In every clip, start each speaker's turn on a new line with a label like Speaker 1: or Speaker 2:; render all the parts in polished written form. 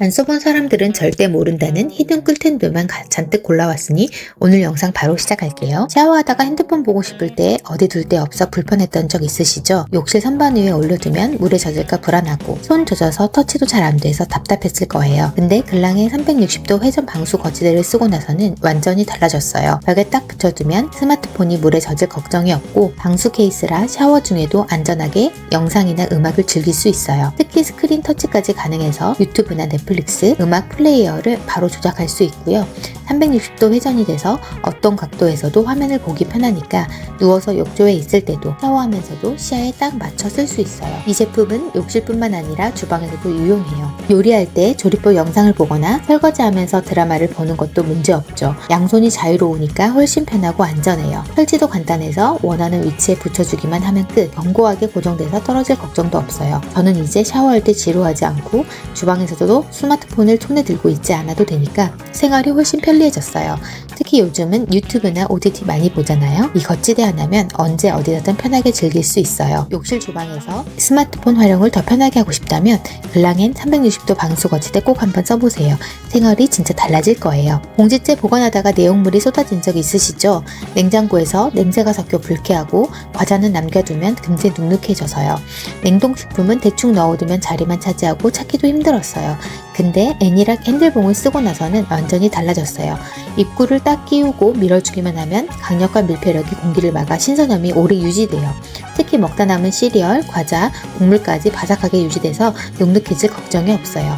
Speaker 1: 안 써본 사람들은 절대 모른다는 히든 꿀템들만 잔뜩 골라왔으니 오늘 영상 바로 시작할게요. 샤워하다가 핸드폰 보고 싶을 때 어디 둘 데 없어 불편했던 적 있으시죠? 욕실 선반 위에 올려두면 물에 젖을까 불안하고 손 젖어서 터치도 잘 안 돼서 답답했을 거예요. 근데 글랑의 360도 회전 방수 거치대를 쓰고 나서는 완전히 달라졌어요. 벽에 딱 붙여두면 스마트폰이 물에 젖을 걱정이 없고 방수 케이스라 샤워 중에도 안전하게 영상이나 음악을 즐길 수 있어요. 특히 스크린 터치까지 가능해서 유튜브나 넷플릭스, 음악 플레이어를 바로 조작할 수 있고요. 360도 회전이 돼서 어떤 각도에서도 화면을 보기 편하니까 누워서 욕조에 있을 때도 샤워하면서도 시야에 딱 맞춰 쓸 수 있어요. 이 제품은 욕실뿐만 아니라 주방에서도 유용해요. 요리할 때 조리법 영상을 보거나 설거지하면서 드라마를 보는 것도 문제없죠. 양손이 자유로우니까 훨씬 편하고 안전해요. 설치도 간단해서 원하는 위치에 붙여주기만 하면 끝. 견고하게 고정돼서 떨어질 걱정도 없어요. 저는 이제 샤워할 때 지루하지 않고 주방에서도 스마트폰을 손에 들고 있지 않아도 되니까 생활이 훨씬 편리해졌어요. 특히 요즘은 유튜브나 OTT 많이 보잖아요. 이 거치대 하나면 언제 어디서든 편하게 즐길 수 있어요. 욕실 주방에서 스마트폰 활용을 더 편하게 하고 싶다면 글랑엔 360도 방수 거치대 꼭 한번 써보세요. 생활이 진짜 달라질 거예요. 봉지째 보관하다가 내용물이 쏟아진 적 있으시죠? 냉장고에서 냄새가 섞여 불쾌하고 과자는 남겨두면 금세 눅눅해져서요. 냉동식품은 대충 넣어두면 자리만 차지하고 찾기도 힘들었어요. 근데 애니락 핸들봉을 쓰고 나서는 완전히 달라졌어요. 입구를 딱 끼우고 밀어주기만 하면 강력한 밀폐력이 공기를 막아 신선함이 오래 유지돼요. 특히 먹다 남은 시리얼, 과자, 곡물까지 바삭하게 유지돼서 눅눅해질 걱정이 없어요.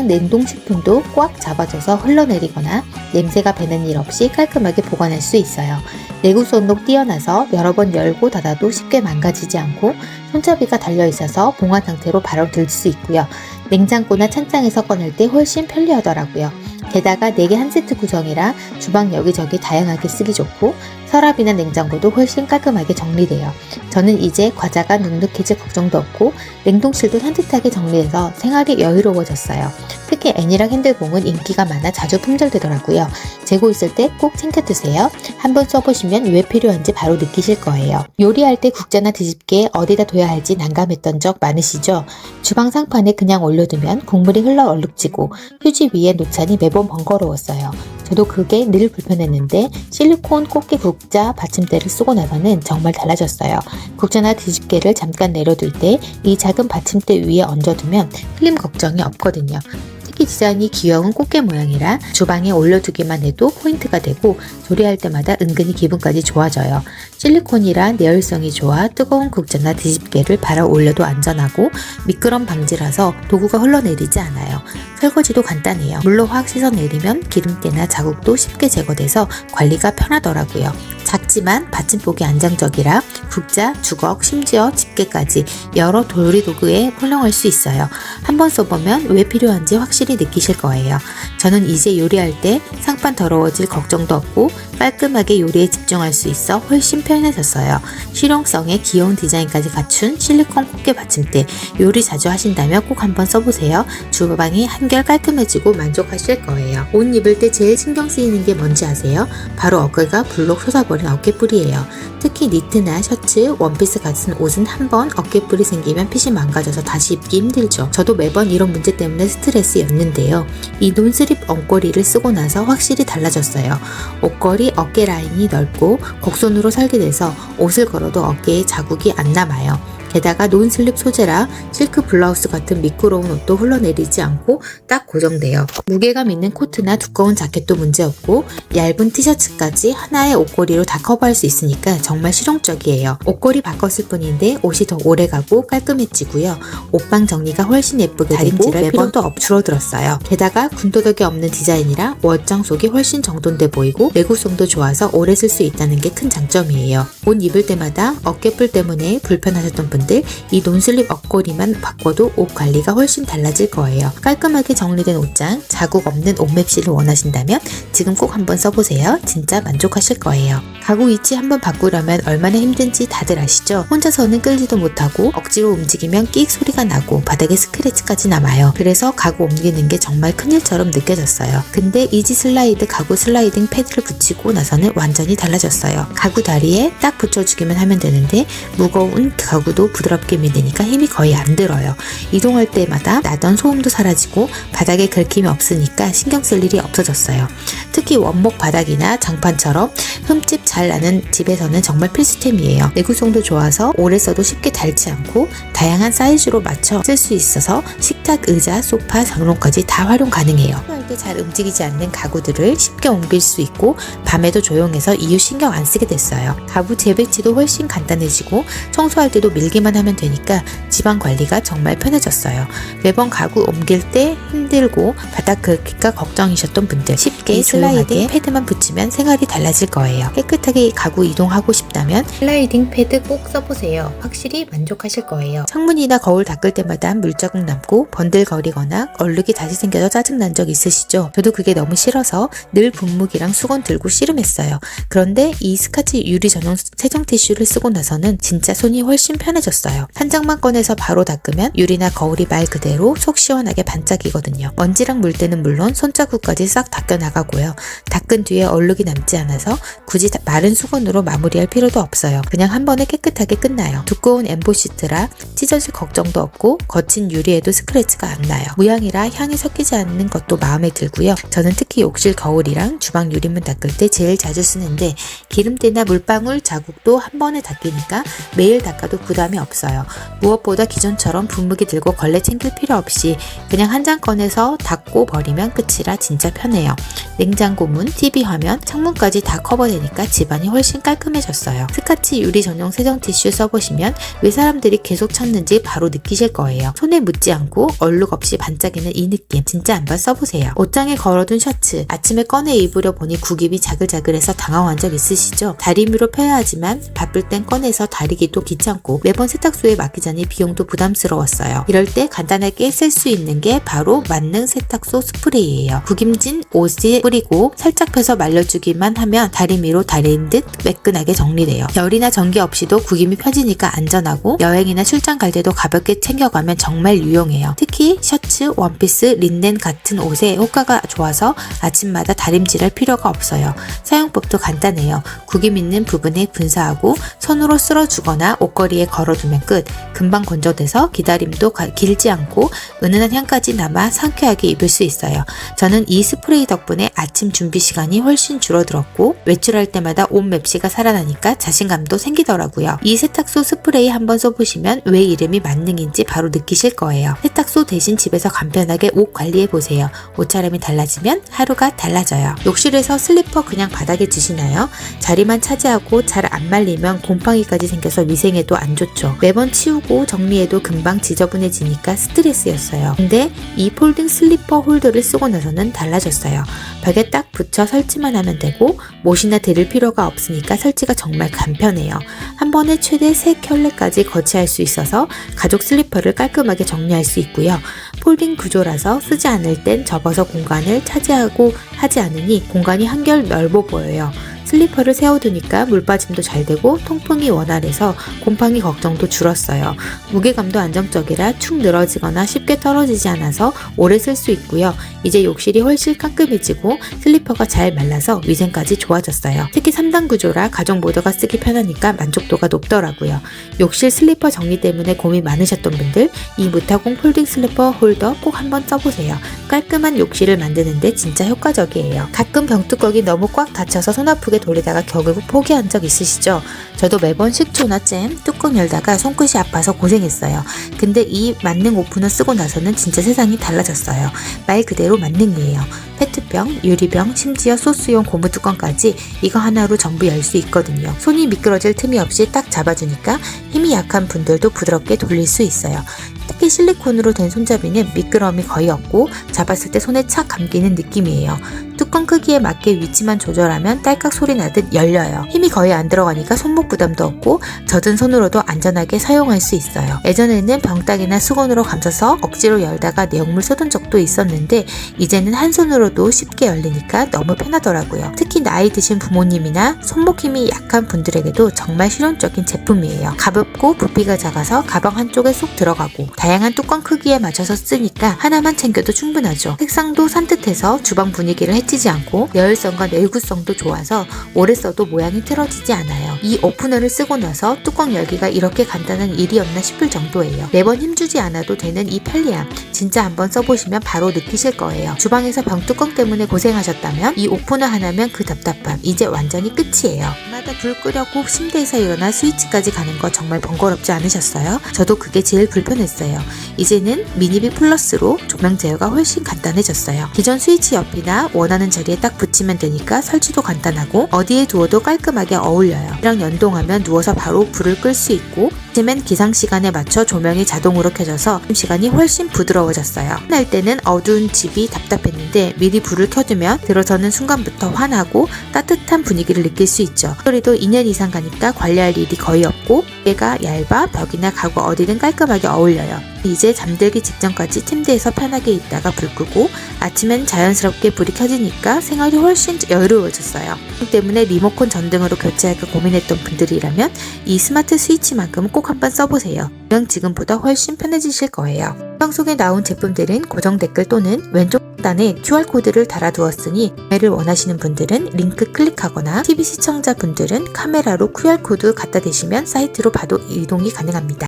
Speaker 1: 냉동식품도 꽉 잡아줘서 흘러내리거나 냄새가 배는 일 없이 깔끔하게 보관할 수 있어요. 내구성도 뛰어나서 여러 번 열고 닫아도 쉽게 망가지지 않고 손잡이가 달려있어서 봉화 상태로 바로 들 수 있고요. 냉장고나 찬장에서 꺼낼 때 훨씬 편리하더라고요. 게다가 4개 1세트 구성이라 주방 여기저기 다양하게 쓰기 좋고 서랍이나 냉장고도 훨씬 깔끔하게 정리돼요. 저는 이제 과자가 눅눅해질 걱정도 없고 냉동실도 산뜻하게 정리해서 생활이 여유로워졌어요. 특히 애니락 핸들봉은 인기가 많아 자주 품절되더라고요. 재고 있을 때 꼭 챙겨 드세요. 한번 써보시면 왜 필요한지 바로 느끼실 거예요. 요리할 때 국자나 뒤집개 어디다 둬야 할지 난감했던 적 많으시죠? 주방 상판에 그냥 올려두면 국물이 흘러 얼룩지고 휴지 위에 놓자니 매번 번거로웠어요. 저도 그게 늘 불편했는데 실리콘 꽃게 국자 받침대를 쓰고 나서는 정말 달라졌어요. 국자나 뒤집개를 잠깐 내려둘 때 이 작은 받침대 위에 얹어두면 흘림 걱정이 없거든요. 특히 디자인이 귀여운 꽃게 모양이라 주방에 올려두기만 해도 포인트가 되고 조리할 때마다 은근히 기분까지 좋아져요. 실리콘이라 내열성이 좋아 뜨거운 국자나 뒤집개를 발아 올려도 안전하고 미끄럼 방지라서 도구가 흘러내리지 않아요. 설거지도 간단해요. 물로 확 씻어내리면 기름때나 자국도 쉽게 제거돼서 관리가 편하더라고요. 작지만 받침폭이 안정적이라 국자, 주걱, 심지어 집게까지 여러 조리 도구에 활용할 수 있어요. 한번 써보면 왜 필요한지 확실히 느끼실 거예요. 저는 이제 요리할 때 상판 더러워질 걱정도 없고 깔끔하게 요리에 집중할 수 있어 훨씬 편해졌어요. 실용성에 귀여운 디자인까지 갖춘 실리콘 꽃게 받침대 요리 자주 하신다면 꼭 한번 써보세요. 주방이 한결 깔끔해지고 만족하실 거예요. 옷 입을 때 제일 신경 쓰이는 게 뭔지 아세요? 바로 어깨가 불룩 솟아버린 어깨뿔이에요. 특히 니트나 셔츠, 원피스 같은 옷은 한번 어깨뿔이 생기면 핏이 망가져서 다시 입기 힘들죠. 저도 매번 이런 문제 때문에 스트레스였는데요. 이 논스립 옷걸이를 쓰고 나서 확실히 달라졌어요. 옷걸이 어깨 라인이 넓고 곡선으로 설계돼서 옷을 걸어도 어깨에 자국이 안 남아요. 게다가 논슬립 소재라 실크 블라우스 같은 미끄러운 옷도 흘러내리지 않고 딱 고정돼요. 무게감 있는 코트나 두꺼운 자켓도 문제없고 얇은 티셔츠까지 하나의 옷걸이로 다 커버할 수 있으니까 정말 실용적이에요. 옷걸이 바꿨을 뿐인데 옷이 더 오래가고 깔끔해지고요. 옷방 정리가 훨씬 예쁘게 되고 매번도 줄어들었어요. 게다가 군더더기 없는 디자인이라 월장 속이 훨씬 정돈돼 보이고 내구성도 좋아서 오래 쓸 수 있다는 게 큰 장점이에요. 옷 입을 때마다 어깨뿔 때문에 불편하셨던 분들 이 논슬립 옷걸이만 바꿔도 옷 관리가 훨씬 달라질 거예요. 깔끔하게 정리된 옷장, 자국 없는 옷 맵시를 원하신다면 지금 꼭 한번 써보세요. 진짜 만족하실 거예요. 가구 위치 한번 바꾸려면 얼마나 힘든지 다들 아시죠? 혼자서는 끌지도 못하고 억지로 움직이면 끽 소리가 나고 바닥에 스크래치까지 남아요. 그래서 가구 옮기는 게 정말 큰일처럼 느껴졌어요. 근데 이지 슬라이드 가구 슬라이딩 패드를 붙이고 나서는 완전히 달라졌어요. 가구 다리에 딱 붙여주기만 하면 되는데 무거운 가구도 부드럽게 밀리니까 힘이 거의 안 들어요. 이동할 때마다 나던 소음도 사라지고 바닥에 긁힘이 없으니까 신경 쓸 일이 없어졌어요. 특히 원목 바닥이나 장판처럼 흠집 잘 나는 집에서는 정말 필수템이에요. 내구성도 좋아서 오래 써도 쉽게 닳지 않고 다양한 사이즈로 맞춰 쓸 수 있어서 식탁, 의자, 소파, 장롱까지 다 활용 가능해요. 할 때 잘 움직이지 않는 가구들을 쉽게 옮길 수 있고 밤에도 조용해서 이유 신경 안 쓰게 됐어요. 가구 재배치도 훨씬 간단해지고 청소할 때도 밀기만 하면 되니까 집안 관리가 정말 편해졌어요. 매번 가구 옮길 때 힘들고 바닥 긁힐까 걱정이셨던 분들 쉽게 슬라이딩 패드만 붙이면 생활이 달라질 거예요. 깨끗하게 가구 이동하고 싶다면 슬라이딩 패드 꼭 써보세요. 확실히 만족하실 거예요. 창문이나 거울 닦을 때마다 물자국 남고 번들거리거나 얼룩이 다시 생겨서 짜증난 적 있으시죠? 저도 그게 너무 싫어서 늘 분무기랑 수건 들고 씨름했어요. 그런데 이 스카치 유리 전용 세정 티슈를 쓰고 나서는 진짜 손이 훨씬 편해졌어요. 한 장만 꺼내서 바로 닦으면 유리나 거울이 말 그대로 속 시원하게 반짝이거든요. 먼지랑 물때는 물론 손자국까지 싹 닦여 나가고요. 닦은 뒤에 얼룩이 남지 않아서 굳이 마른 수건으로 마무리할 필요도 없어요. 그냥 한 번에 깨끗하게 끝나요. 두꺼운 엠보시트라 찢어질 걱정도 없고 거친 유리에도 스크래치가 안 나요. 무향이라 향이 섞이지 않는 것도 마음에 들고요. 저는 특히 욕실 거울이랑 주방 유리문 닦을 때 제일 자주 쓰는데 기름때나 물방울 자국도 한 번에 닦이니까 매일 닦아도 부담이 없어요. 무엇보다 기존처럼 분무기 들고 걸레 챙길 필요 없이 그냥 한 장 꺼내서 닦고 버리면 끝이라 진짜 편해요. 냉장고 문, TV 화면, 창문까지 다 커버되니까 집안이 훨씬 깔끔해졌어요. 스카치 유리 전용 세정 티슈 써보시면 왜 사람들이 계속 찾는지 바로 느끼실 거예요. 손에 묻지 않고 얼룩 없이 반짝이는 이 느낌 진짜 한번 써보세요. 옷장에 걸어둔 셔츠 아침에 꺼내 입으려 보니 구김이 자글자글해서 당황한 적 있으시죠? 다리미로 펴야 하지만 바쁠 땐 꺼내서 다리기도 귀찮고 매번 세탁소에 맡기자니 비용도 부담스러웠어요. 이럴 때 간단하게 쓸 수 있는 게 바로 만능 세탁소 스프레이예요. 구김진 옷에 뿌리고 살짝 펴서 말려주기만 하면 다리미로 다린 듯 매끈하게 정리돼요. 열이나 전기 없이도 구김이 펴지니까 안전하고 여행이나 출장 갈 때도 가볍게 챙겨가면 정말 유용해요. 특히 셔츠, 원피스, 린넨 같은 옷에 효과가 좋아서 아침마다 다림질할 필요가 없어요. 사용법도 간단해요. 구김 있는 부분에 분사하고 손으로 쓸어주거나 옷걸이에 걸어두면 끝. 금방 건조돼서 기다림도 길지 않고 은은한 향까지 남아 상쾌하게 입을 수 있어요. 저는 이 스프레이 덕분에 아침 준비 시간이 훨씬 줄어들었고 외출할 때마다 옷 맵시가 살아나니까 자신감도 생기더라고요. 이 세탁소 스프레이 한번 써보시면 왜 이름이 만능인지 바로 느끼실 거예요. 세탁소 대신 집에서 간편하게 옷 관리해보세요. 옷차림이 달라지면 하루가 달라져요. 욕실에서 슬리퍼 그냥 바닥에 두시나요? 자리만 차지하고 잘 안 말리면 곰팡이까지 생겨서 위생에도 안 좋죠. 매번 치우고 정리해도 금방 지저분해지니까 스트레스였어요. 근데 이 폴딩 슬리퍼 홀더를 쓰고 나서는 달라졌어요. 벽에 딱 붙여 설치만 하면 되고 못이나 들일 필요가 없으니까 설치가 정말 간편해요. 한 번에 최대 3켤레까지 거치할 수 있어서 가죽 슬리퍼를 깔끔하게 정리할 수 있고요. 폴딩 구조라서 쓰지 않을 땐 접어서 공간을 차지하고 하지 않으니 공간이 한결 넓어 보여요. 슬리퍼를 세워두니까 물빠짐도 잘 되고 통풍이 원활해서 곰팡이 걱정도 줄었어요. 무게감도 안정적이라 축 늘어지거나 쉽게 떨어지지 않아서 오래 쓸 수 있고요. 이제 욕실이 훨씬 깔끔해지고 슬리퍼가 잘 말라서 위생까지 좋아졌어요. 특히 3단 구조라 가족 모두가 쓰기 편하니까 만족도가 높더라고요. 욕실 슬리퍼 정리 때문에 고민 많으셨던 분들 이 무타공 폴딩 슬리퍼 홀더 꼭 한번 써보세요. 깔끔한 욕실을 만드는데 진짜 효과적이에요. 가끔 병뚜껑이 너무 꽉 닫혀서 손 아프게 돌리다가 결국 포기한 적 있으시죠? 저도 매번 식초나 잼 뚜껑 열다가 손끝이 아파서 고생했어요. 근데 이 만능 오프너 쓰고 나서는 진짜 세상이 달라졌어요. 말 그대로 만능이에요. 페트병, 유리병, 심지어 소스용 고무 뚜껑까지 이거 하나로 전부 열 수 있거든요. 손이 미끄러질 틈이 없이 딱 잡아주니까 힘이 약한 분들도 부드럽게 돌릴 수 있어요. 특히 실리콘으로 된 손잡이는 미끄러움이 거의 없고 잡았을 때 손에 착 감기는 느낌이에요. 뚜껑 크기에 맞게 위치만 조절하면 딸깍 소리 나듯 열려요. 힘이 거의 안 들어가니까 손목 부담도 없고 젖은 손으로도 안전하게 사용할 수 있어요. 예전에는 병따개나 수건으로 감싸서 억지로 열다가 내용물 쏟은 적도 있었는데 이제는 한 손으로도 쉽게 열리니까 너무 편하더라고요. 특히 나이 드신 부모님이나 손목 힘이 약한 분들에게도 정말 실용적인 제품이에요. 가볍고 부피가 작아서 가방 한쪽에 쏙 들어가고 다양한 뚜껑 크기에 맞춰서 쓰니까 하나만 챙겨도 충분하죠. 색상도 산뜻해서 주방 분위기를 해치지 뭉치지 않고 내열성과 내구성도 좋아서 오래 써도 모양이 틀어지지 않아요. 이 오프너를 쓰고 나서 뚜껑 열기가 이렇게 간단한 일이었나 싶을 정도예요. 매번 힘주지 않아도 되는 이 편리함 진짜 한번 써보시면 바로 느끼실 거예요. 주방에서 병뚜껑 때문에 고생하셨다면 이 오프너 하나면 그 답답함 이제 완전히 끝이에요. 밤마다 불 끄려고 침대에서 일어나 스위치까지 가는 거 정말 번거롭지 않으셨어요? 저도 그게 제일 불편했어요. 이제는 미니비 플러스로 조명 제어가 훨씬 간단해졌어요. 기존 스위치 옆이나 원하는 자리에 딱 붙이면 되니까 설치도 간단하고 어디에 두어도 깔끔하게 어울려요. 이랑 연동하면 누워서 바로 불을 끌 수 있고 아침엔 기상시간에 맞춰 조명이 자동으로 켜져서 시간이 훨씬 부드러워졌어요. 날 때는 어두운 집이 답답했는데 미리 불을 켜두면 들어서는 순간부터 환하고 따뜻한 분위기를 느낄 수 있죠. 소리도 2년 이상 가니까 관리할 일이 거의 없고 얘가 얇아 벽이나 가구 어디든 깔끔하게 어울려요. 이제 잠들기 직전까지 침대에서 편하게 있다가 불 끄고 아침엔 자연스럽게 불이 켜지니까 생활이 훨씬 여유로워졌어요. 때문에 리모컨 전등으로 교체할까 고민했던 분들이라면 이 스마트 스위치만큼 꼭 한번 써보세요. 그냥 지금보다 훨씬 편해지실 거예요. 영상 속에 나온 제품들은 고정 댓글 또는 왼쪽 하단에 QR코드를 달아두었으니 구매를 원하시는 분들은 링크 클릭하거나 TV 시청자분들은 카메라로 QR코드 갖다 대시면 사이트로 바로 이동이 가능합니다.